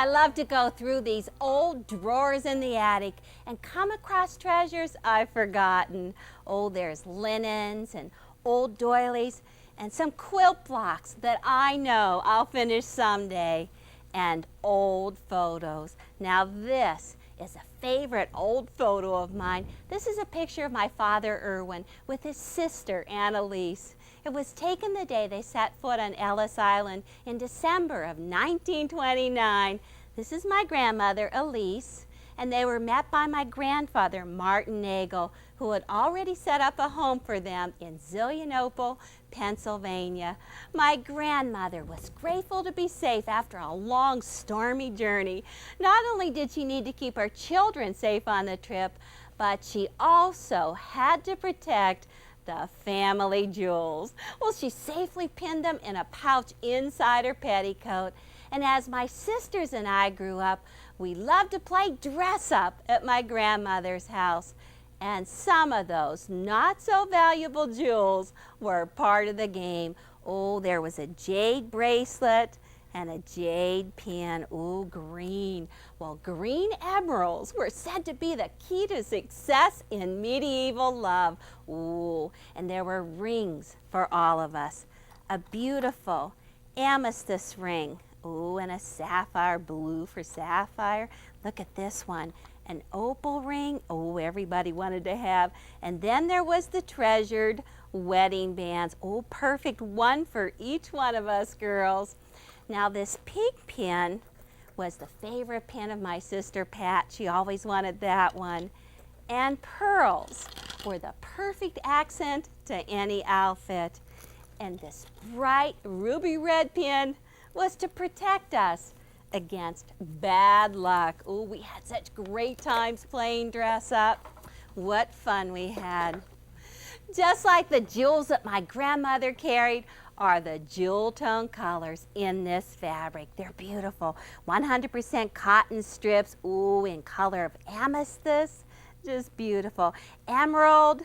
I love to go through these old drawers in the attic and come across treasures I've forgotten. Oh, there's linens and old doilies and some quilt blocks that I know I'll finish someday, and old photos. Now this is a favorite old photo of mine. This is a picture of my father, Irwin, with his sister, Annalise. It was taken the day they set foot on Ellis Island in December of 1929. This is my grandmother, Elise, and they were met by my grandfather, Martin Nagel, who had already set up a home for them in Zelienople, Pennsylvania. My grandmother was grateful to be safe after a long, stormy journey. Not only did she need to keep her children safe on the trip, but she also had to protect the family jewels. Well, she safely pinned them in a pouch inside her petticoat. And as my sisters and I grew up, we loved to play dress up at my grandmother's house. And some of those not so valuable jewels were part of the game. Oh, there was a jade bracelet and a jade pin. Ooh, green. Well, green emeralds were said to be the key to success in medieval love. Ooh, and there were rings for all of us. A beautiful amethyst ring. Ooh, and a sapphire blue for sapphire. Look at this one. An opal ring. Oh, everybody wanted to have. And then there was the treasured wedding bands. Oh, perfect, one for each one of us girls. Now this pink pin was the favorite pin of my sister Pat. She always wanted that one. And pearls were the perfect accent to any outfit. And this bright ruby red pin was to protect us against bad luck. Oh, we had such great times playing dress up. What fun we had. Just like the jewels that my grandmother carried are the jewel tone colors in this fabric. They're beautiful. 100% cotton strips, ooh, in color of amethyst, just beautiful. Emerald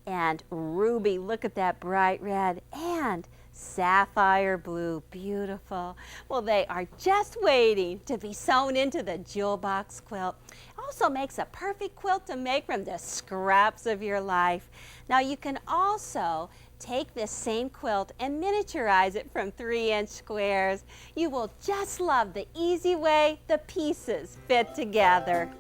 and ruby, look at that bright red, and sapphire blue, beautiful. Well, they are just waiting to be sewn into the jewel box quilt. It also makes a perfect quilt to make from the scraps of your life. Now you can also take this same quilt and miniaturize it from 3-inch squares. You will just love the easy way the pieces fit together.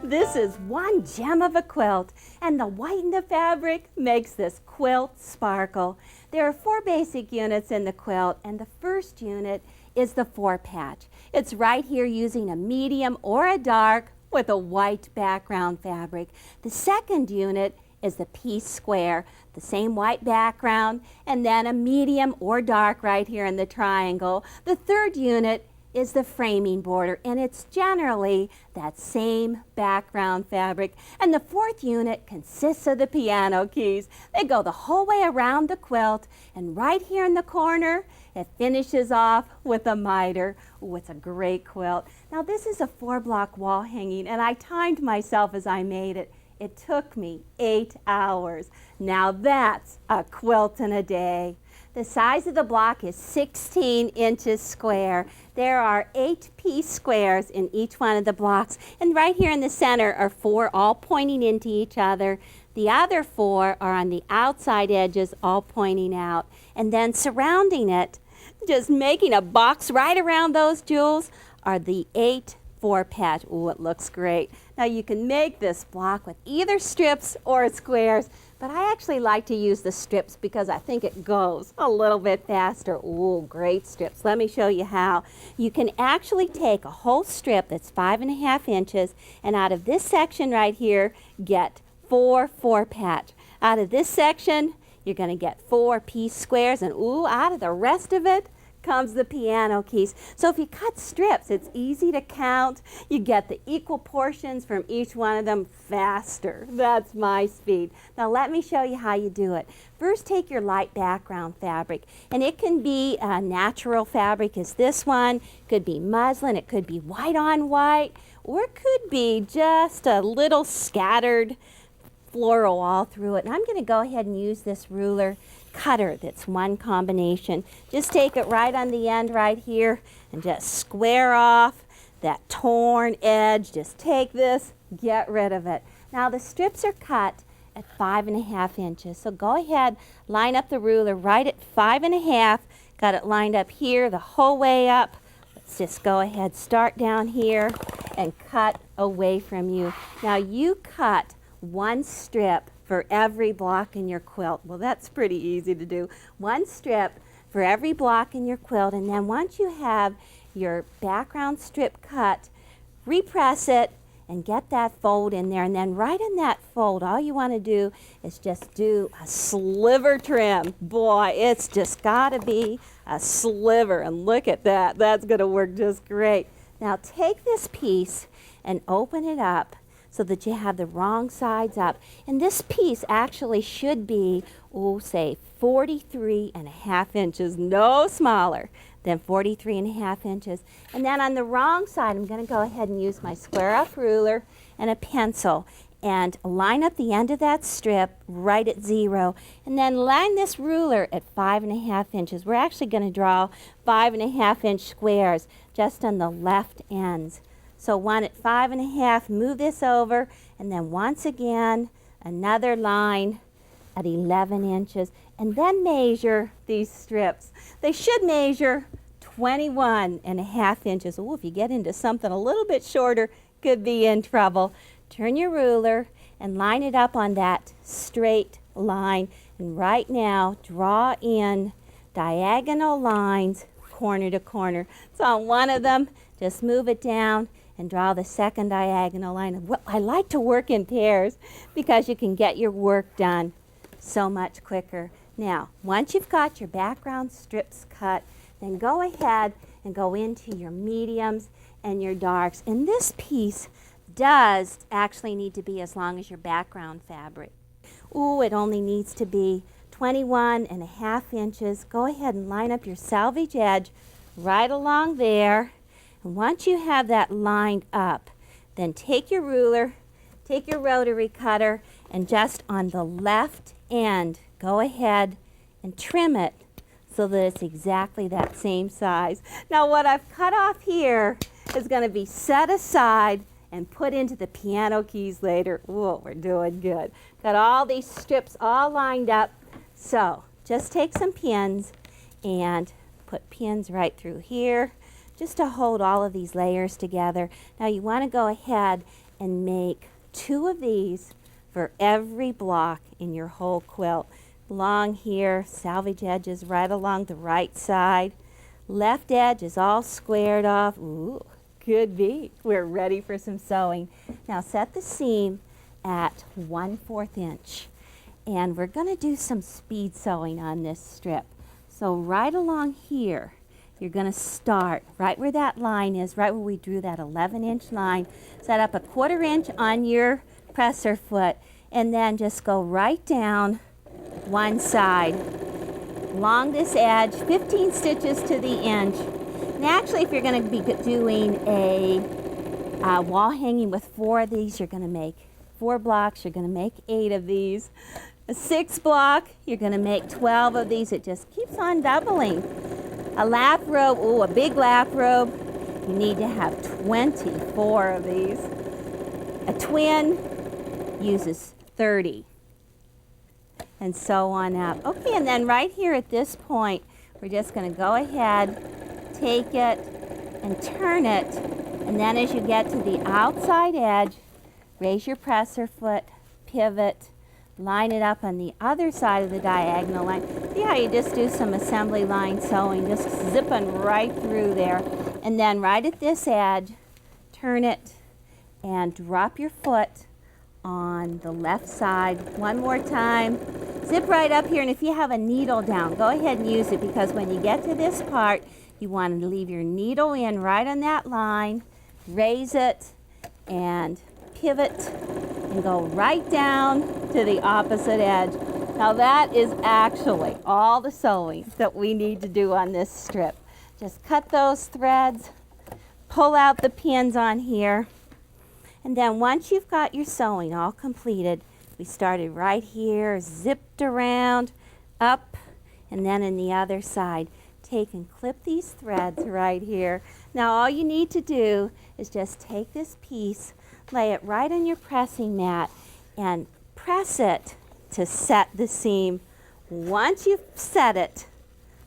This is one gem of a quilt, and the white in the fabric makes this quilt sparkle. There are 4 basic units in the quilt, and the first unit is the 4-patch. It's right here using a medium or a dark with a white background fabric. The second unit is the piece square, the same white background, and then a medium or dark right here in the triangle. The third unit is the framing border, and it's generally that same background fabric. And the 4th unit consists of the piano keys. They go the whole way around the quilt, and right here in the corner, it finishes off with a miter. Ooh, it's a great quilt. Now this is a 4-block wall hanging, and I timed myself as I made it. It took me 8 hours. Now that's a quilt in a day. The size of the block is 16 inches square. There are 8 piece squares in each one of the blocks, and right here in the center are 4 all pointing into each other. The other 4 are on the outside edges, all pointing out. And then surrounding it, just making a box right around those jewels, are the 8 4-patch. Ooh, it looks great. Now you can make this block with either strips or squares, but I actually like to use the strips because I think it goes a little bit faster. Ooh, great strips. Let me show you how. You can actually take a whole strip that's 5.5 inches, and out of this section right here, get 4 4-patch. Out of this section, you're going to get 4 piece squares, and ooh, out of the rest of it comes the piano keys. So if you cut strips, it's easy to count. You get the equal portions from each one of them faster. That's my speed. Now let me show you how you do it. First, take your light background fabric, and it can be a natural fabric as this one. It could be muslin, it could be white on white, or it could be just a little scattered floral all through it. And I'm going to go ahead and use this ruler cutter that's one combination. Just take it right on the end right here and just square off that torn edge. Just take this, get rid of it. Now the strips are cut at 5.5 inches. So go ahead, line up the ruler right at 5.5. Got it lined up here the whole way up. Let's just go ahead, start down here and cut away from you. Now you cut one strip for every block in your quilt. Well, that's pretty easy to do. One strip for every block in your quilt, and then once you have your background strip cut, repress it and get that fold in there, and then right in that fold, all you want to do is just do a sliver trim. Boy, it's just got to be a sliver, and look at that. That's going to work just great. Now take this piece and open it up so that you have the wrong sides up. And this piece actually should be, say 43.5 inches, no smaller than 43.5 inches. And then on the wrong side, I'm going to go ahead and use my square off ruler and a pencil and line up the end of that strip right at 0. And then line this ruler at 5.5 inches. We're actually going to draw 5.5 inch squares just on the left ends. So one at 5.5, move this over, and then once again, another line at 11 inches. And then measure these strips. They should measure 21.5 inches. Oh, if you get into something a little bit shorter, could be in trouble. Turn your ruler and line it up on that straight line. And right now, draw in diagonal lines corner to corner. So on one of them, just move it down and draw the second diagonal line. Well, I like to work in pairs because you can get your work done so much quicker. Now, once you've got your background strips cut, then go ahead and go into your mediums and your darks. And this piece does actually need to be as long as your background fabric. Ooh, it only needs to be 21.5 inches. Go ahead and line up your selvage edge right along there. And once you have that lined up, then take your ruler, take your rotary cutter, and just on the left end, go ahead and trim it so that it's exactly that same size. Now what I've cut off here is going to be set aside and put into the piano keys later. Whoa, we're doing good. Got all these strips all lined up. So just take some pins and put pins right through here just to hold all of these layers together. Now you want to go ahead and make 2 of these for every block in your whole quilt. Along here, selvage edges right along the right side. Left edge is all squared off. Ooh, could be. We're ready for some sewing. Now set the seam at 1/4 inch. And we're going to do some speed sewing on this strip. So right along here, you're going to start right where that line is, right where we drew that 11-inch line. Set up a 1/4 inch on your presser foot, and then just go right down one side along this edge, 15 stitches to the inch. And actually, if you're going to be doing a wall hanging with 4 of these, you're going to make 4 blocks. You're going to make 8 of these. A 6 block, you're going to make 12 of these. It just keeps on doubling. A lap robe, ooh, a big lap robe, you need to have 24 of these. A twin uses 30. And so on up. Okay, and then right here at this point, we're just going to go ahead, take it, and turn it. And then as you get to the outside edge, raise your presser foot, pivot, line it up on the other side of the diagonal line. See how you just do some assembly line sewing, just zipping right through there. And then right at this edge, turn it and drop your foot on the left side. One more time. Zip right up here, and if you have a needle down, go ahead and use it, because when you get to this part, you want to leave your needle in right on that line, raise it, and pivot, and go right down to the opposite edge. Now that is actually all the sewing that we need to do on this strip. Just cut those threads, pull out the pins on here, and then once you've got your sewing all completed, We started right here, zipped around, up, and then in the other side. Take and clip these threads right here. Now all you need to do is just take this piece, lay it right on your pressing mat, and press it to set the seam. Once you've set it,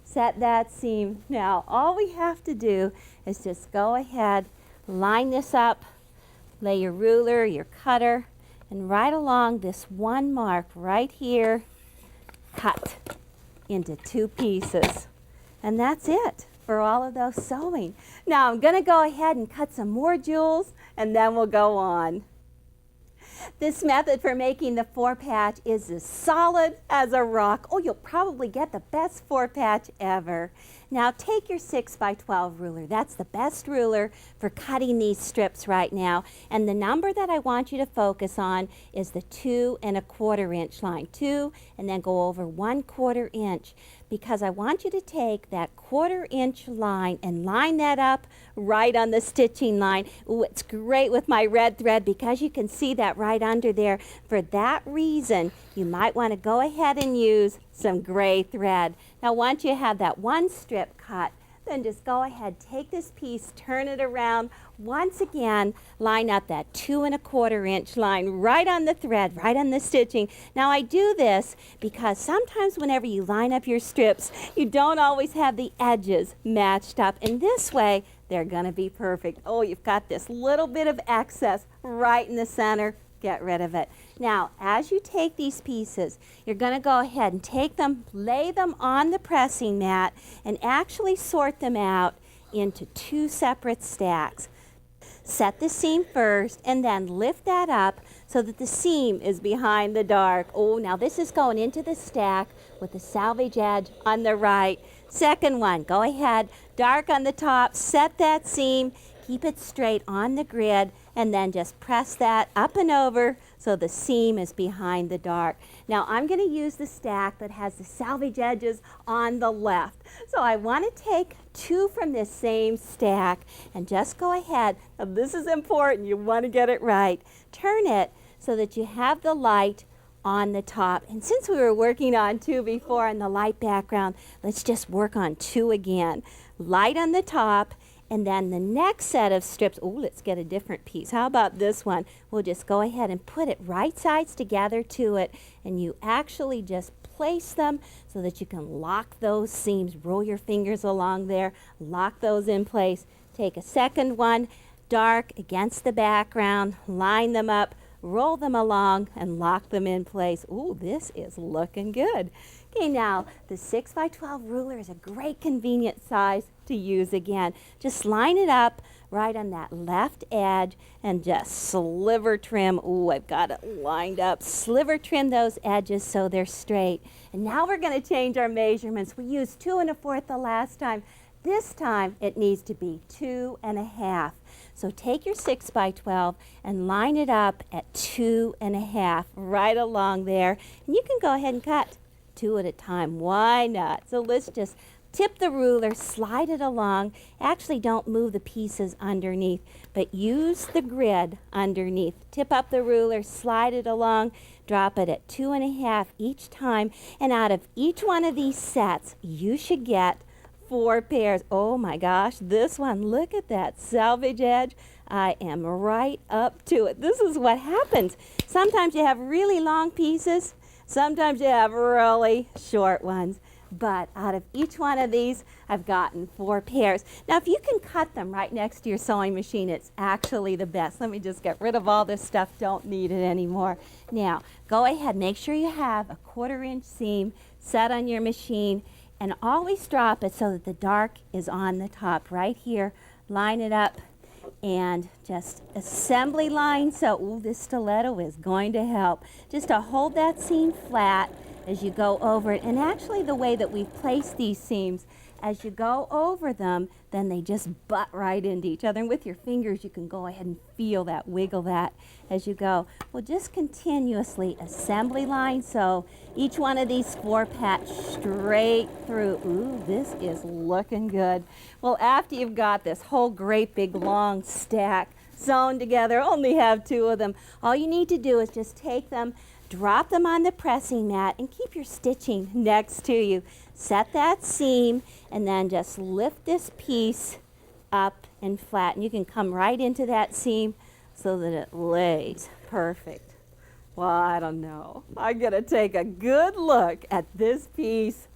set that seam. Now all we have to do is just go ahead, line this up, lay your ruler, your cutter, and right along this one mark right here, cut into 2 pieces. And that's it for all of those sewing. Now I'm going to go ahead and cut some more jewels, and then we'll go on. This method for making the 4-patch is as solid as a rock. Oh, you'll probably get the best 4-patch ever. Now take your 6x12 ruler. That's the best ruler for cutting these strips right now. And the number that I want you to focus on is the 2 1/4 inch line. 2 and then go over 1/4 inch. Because I want you to take that 1/4 inch line and line that up right on the stitching line. Ooh, it's great with my red thread because you can see that right under there. For that reason, you might want to go ahead and use some gray thread. Now once you have that one strip cut, then just go ahead, take this piece, turn it around. Once again, line up that 2 1/4 inch line right on the thread, right on the stitching. Now I do this because sometimes whenever you line up your strips, you don't always have the edges matched up. And this way, they're gonna be perfect. Oh, you've got this little bit of excess right in the center. Get rid of it. Now, as you take these pieces, you're going to go ahead and take them, lay them on the pressing mat, and actually sort them out into 2 separate stacks. Set the seam first, and then lift that up so that the seam is behind the dark. Oh, now this is going into the stack with the salvage edge on the right. Second one, go ahead, dark on the top, set that seam, keep it straight on the grid, and then just press that up and over so the seam is behind the dark. Now I'm going to use the stack that has the salvage edges on the left. So I want to take 2 from this same stack and just go ahead. Now this is important, you want to get it right. Turn it so that you have the light on the top. And since we were working on 2 before in the light background, let's just work on 2 again. Light on the top. And then the next set of strips, oh, let's get a different piece. How about this one? We'll just go ahead and put it right sides together to it, and you actually just place them so that you can lock those seams. Roll your fingers along there, lock those in place. Take a second one, dark against the background, line them up, roll them along, and lock them in place. Ooh, this is looking good. Okay, now the 6x12 ruler is a great convenient size to use again. Just line it up right on that left edge and just sliver trim. Ooh, I've got it lined up. Sliver trim those edges so they're straight. And now we're going to change our measurements. We used 2 1/4 the last time. This time it needs to be 2 1/2. So take your 6x12 and line it up at 2 1/2 right along there. And you can go ahead and cut 2 at a time. Why not? So let's just tip the ruler, slide it along. Actually, don't move the pieces underneath, but use the grid underneath. Tip up the ruler, slide it along, drop it at 2 1/2 each time. And out of each one of these sets, you should get 4 pairs. Oh my gosh, this one, look at that salvage edge. I am right up to it. This is what happens. Sometimes you have really long pieces. Sometimes you have really short ones. But out of each one of these, I've gotten 4 pairs. Now, if you can cut them right next to your sewing machine, it's actually the best. Let me just get rid of all this stuff. Don't need it anymore. Now, go ahead. Make sure you have a 1/4 inch seam set on your machine, and always drop it so that the dark is on the top right here. Line it up and just assembly line. So, ooh, this stiletto is going to help. Just to hold that seam flat as you go over it. And actually the way that we've placed these seams, as you go over them, then they just butt right into each other. And with your fingers, you can go ahead and feel that, wiggle that as you go. Well, just continuously assembly line. So each one of these 4 patch straight through. Ooh, this is looking good. Well, after you've got this whole great big long stack sewn together, only have 2 of them, all you need to do is just take them, drop them on the pressing mat and keep your stitching next to you. Set that seam and then just lift this piece up and flatten. You can come right into that seam so that it lays perfect. Well, I don't know. I'm going to take a good look at this piece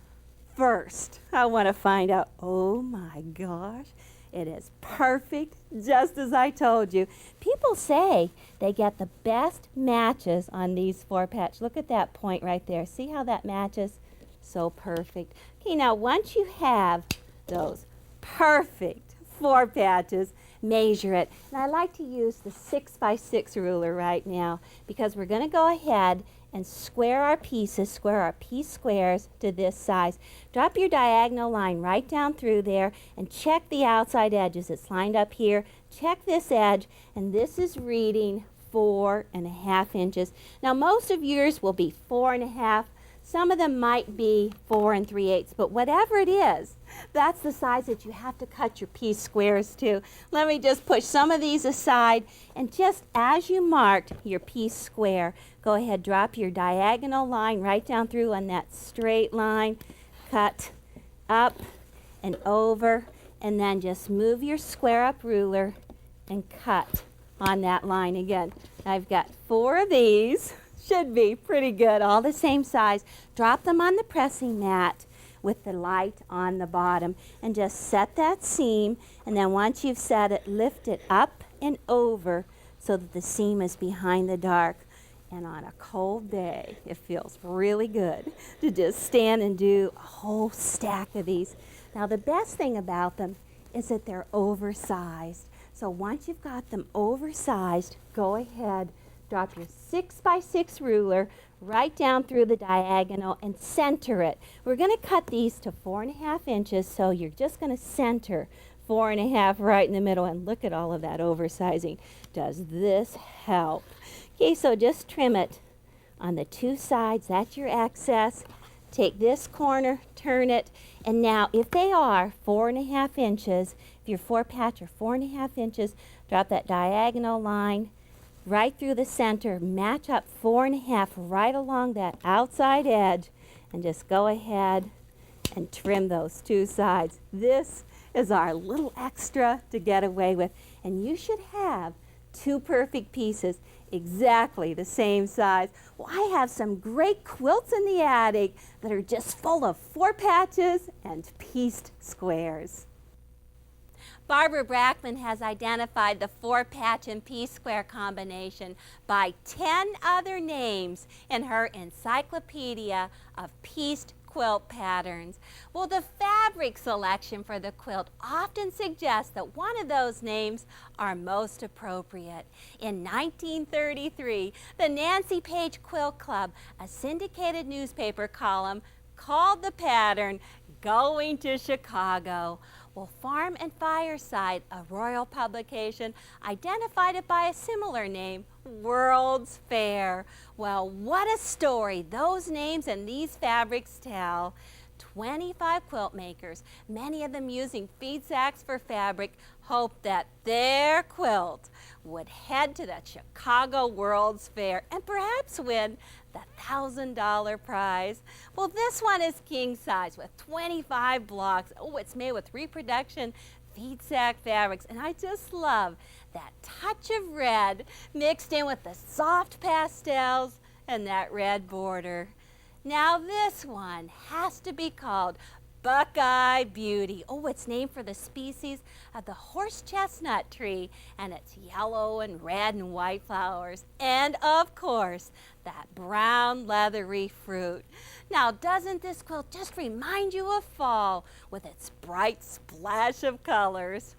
first. I want to find out, oh my gosh, it is perfect, just as I told you. People say they get the best matches on these 4-patch. Look at that point right there. See how that matches? So perfect. Okay, now once you have those perfect 4 patches, measure it. And I like to use the 6x6 ruler right now because we're going to go ahead and square our pieces, square our piece squares to this size. Drop your diagonal line right down through there and check the outside edges. It's lined up here. Check this edge, and this is reading 4.5 inches. Now most of yours will be 4.5. Some of them might be 4 3/8, but whatever it is, that's the size that you have to cut your piece squares to. Let me just push some of these aside, and just as you marked your piece square, go ahead, drop your diagonal line right down through on that straight line, cut up and over, and then just move your square up ruler and cut on that line again. I've got 4 of these. Should be pretty good, all the same size. Drop them on the pressing mat with the light on the bottom and just set that seam, and then once you've set it, lift it up and over so that the seam is behind the dark. And on a cold day, it feels really good to just stand and do a whole stack of these. Now the best thing about them is that they're oversized. So once you've got them oversized, go ahead, drop your 6x6 ruler right down through the diagonal and center it. We're going to cut these to 4.5 inches, so you're just going to center 4.5 right in the middle, and look at all of that oversizing. Does this help? Okay, so just trim it on the 2 sides. That's your excess. Take this corner, turn it, and now if they are 4.5 inches, if your 4-patch are 4.5 inches, drop that diagonal line right through the center, match up 4.5 right along that outside edge, and just go ahead and trim those 2 sides. This is our little extra to get away with, and you should have 2 perfect pieces exactly the same size. Well, I have some great quilts in the attic that are just full of 4 patches and pieced squares. Barbara Brackman has identified the 4-patch and piece square combination by 10 other names in her encyclopedia of pieced quilt patterns. Well, the fabric selection for the quilt often suggests that one of those names are most appropriate. In 1933, the Nancy Page Quilt Club, a syndicated newspaper column, called the pattern "Going to Chicago." Well, Farm and Fireside, a Royal publication, identified it by a similar name, World's Fair. Well, what a story those names and these fabrics tell. 25 quilt makers, many of them using feed sacks for fabric, hoped that their quilt would head to the Chicago World's Fair and perhaps win the $1,000 prize. Well, this one is king size with 25 blocks. Oh, it's made with reproduction feed sack fabrics, and I just love that touch of red mixed in with the soft pastels and that red border. Now this one has to be called Buckeye Beauty. Oh, it's named for the species of the horse chestnut tree and its yellow and red and white flowers. And of course, that brown leathery fruit. Now, doesn't this quilt just remind you of fall with its bright splash of colors?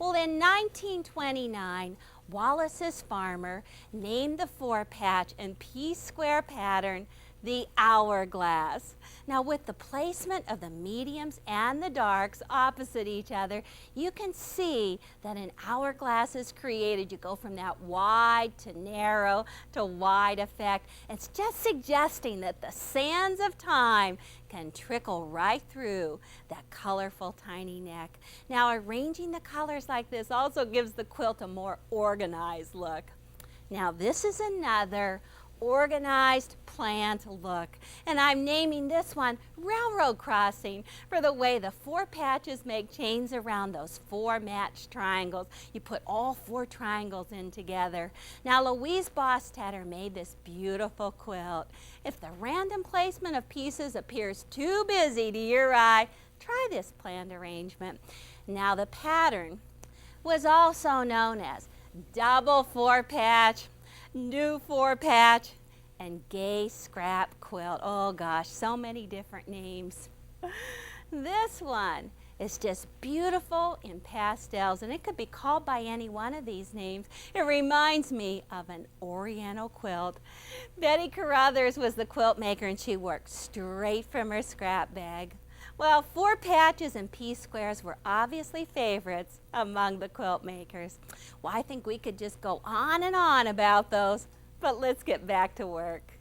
Well, in 1929, Wallace's Farmer named the 4-patch and piece square pattern the Hourglass. Now, with the placement of the mediums and the darks opposite each other, you can see that an hourglass is created. You go from that wide to narrow to wide effect. It's just suggesting that the sands of time can trickle right through that colorful tiny neck. Now, arranging the colors like this also gives the quilt a more organized look. Now, this is another organized, planned look. And I'm naming this one Railroad Crossing for the way the 4 patches make chains around those 4 matched triangles. You put all 4 triangles in together. Now Louise Bostatter made this beautiful quilt. If the random placement of pieces appears too busy to your eye, try this planned arrangement. Now the pattern was also known as double 4-patch, new 4-patch, and gay scrap quilt. Oh gosh, so many different names. This one is just beautiful in pastels, and it could be called by any one of these names. It reminds me of an Oriental quilt. Betty Carruthers was the quilt maker, and she worked straight from her scrap bag. Well, 4 patches and piece squares were obviously favorites among the quilt makers. Well, I think we could just go on and on about those, but let's get back to work.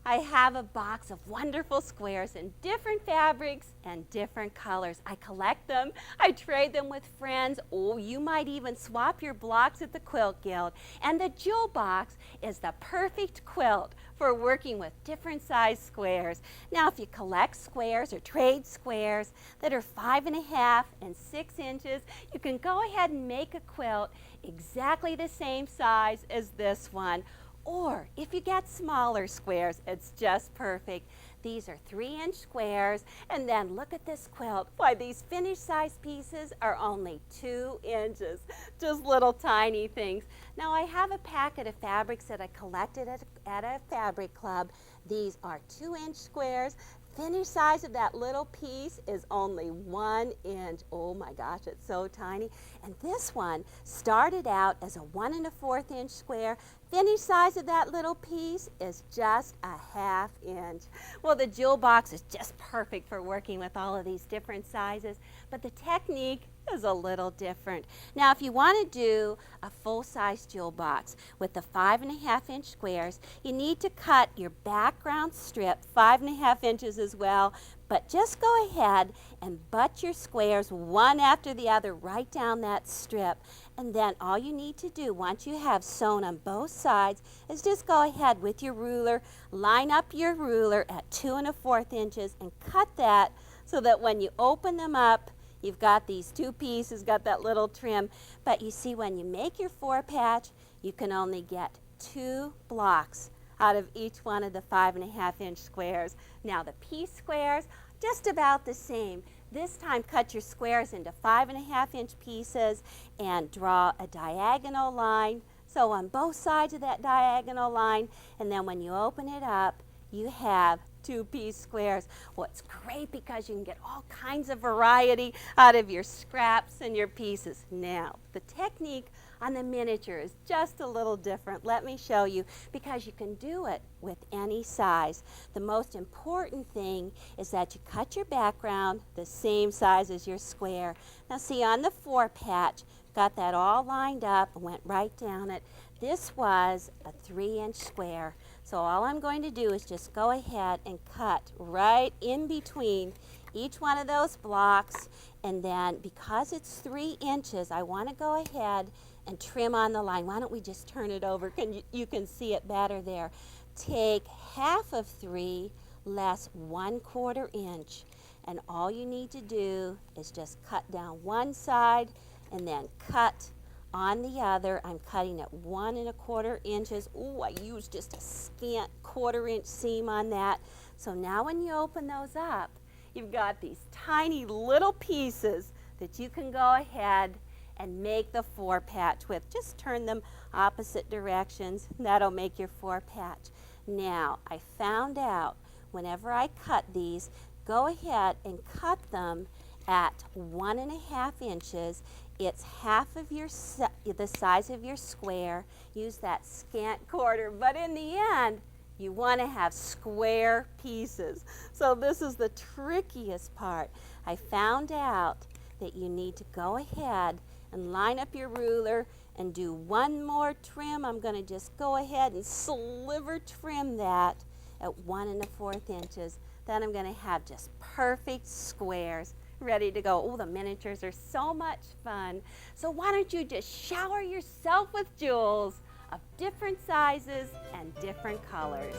I have a box of wonderful squares in different fabrics and different colors. I collect them, I trade them with friends, or you might even swap your blocks at the Quilt Guild. And the jewel box is the perfect quilt for working with different size squares. Now, if you collect squares or trade squares that are 5.5 and 6 inches, you can go ahead and make a quilt exactly the same size as this one. Or if you get smaller squares, it's just perfect. These are 3-inch squares, and then look at this quilt. Why, these finished size pieces are only 2 inches, just little tiny things. Now I have a packet of fabrics that I collected at a fabric club. These are 2-inch squares. Finished size of that little piece is only 1 inch. Oh my gosh, it's so tiny. And this one started out as a 1 1/4 inch square. Finished size of that little piece is just a 1/2 inch. Well, the jewel box is just perfect for working with all of these different sizes, but the technique is a little different. Now, if you want to do a full-size jewel box with the 5.5 inch squares, you need to cut your background strip 5.5 inches as well, but just go ahead and butt your squares one after the other right down that strip. And then all you need to do once you have sewn on both sides is just go ahead with your ruler, line up your ruler at 2 1/4 inches and cut that so that when you open them up, you've got these 2 pieces, got that little trim. But you see, when you make your 4-patch, you can only get 2 blocks out of each one of the 5.5 inch squares. Now the piece squares, just about the same. This time cut your squares into 5.5 inch pieces and draw a diagonal line. So on both sides of that diagonal line, and then when you open it up, you have 2-piece squares. Well, it's great because you can get all kinds of variety out of your scraps and your pieces. Now, the technique on the miniature is just a little different. Let me show you, because you can do it with any size. The most important thing is that you cut your background the same size as your square. Now see, on the 4-patch, got that all lined up and went right down it. This was a 3-inch square. So all I'm going to do is just go ahead and cut right in between each one of those blocks, and then because it's 3 inches, I want to go ahead and trim on the line. Why don't we just turn it over? You can see it better there. Take 1/2 of 3 less 1/4 inch, and all you need to do is just cut down one side and then cut on the other. I'm cutting at 1 1/4 inches. Ooh, I used just a scant 1/4 inch seam on that. So now when you open those up, you've got these tiny little pieces that you can go ahead and make the 4-patch with. Just turn them opposite directions. That'll make your 4-patch. Now, I found out whenever I cut these, go ahead and cut them at 1 1/2 inches. It's half of the size of your square. Use that scant quarter, but in the end, you want to have square pieces. So this is the trickiest part. I found out that you need to go ahead and line up your ruler and do one more trim. I'm going to just go ahead and sliver trim that at 1 1/4 inches. Then I'm going to have just perfect squares ready to go. Oh, the miniatures are so much fun. So why don't you just shower yourself with jewels of different sizes and different colors.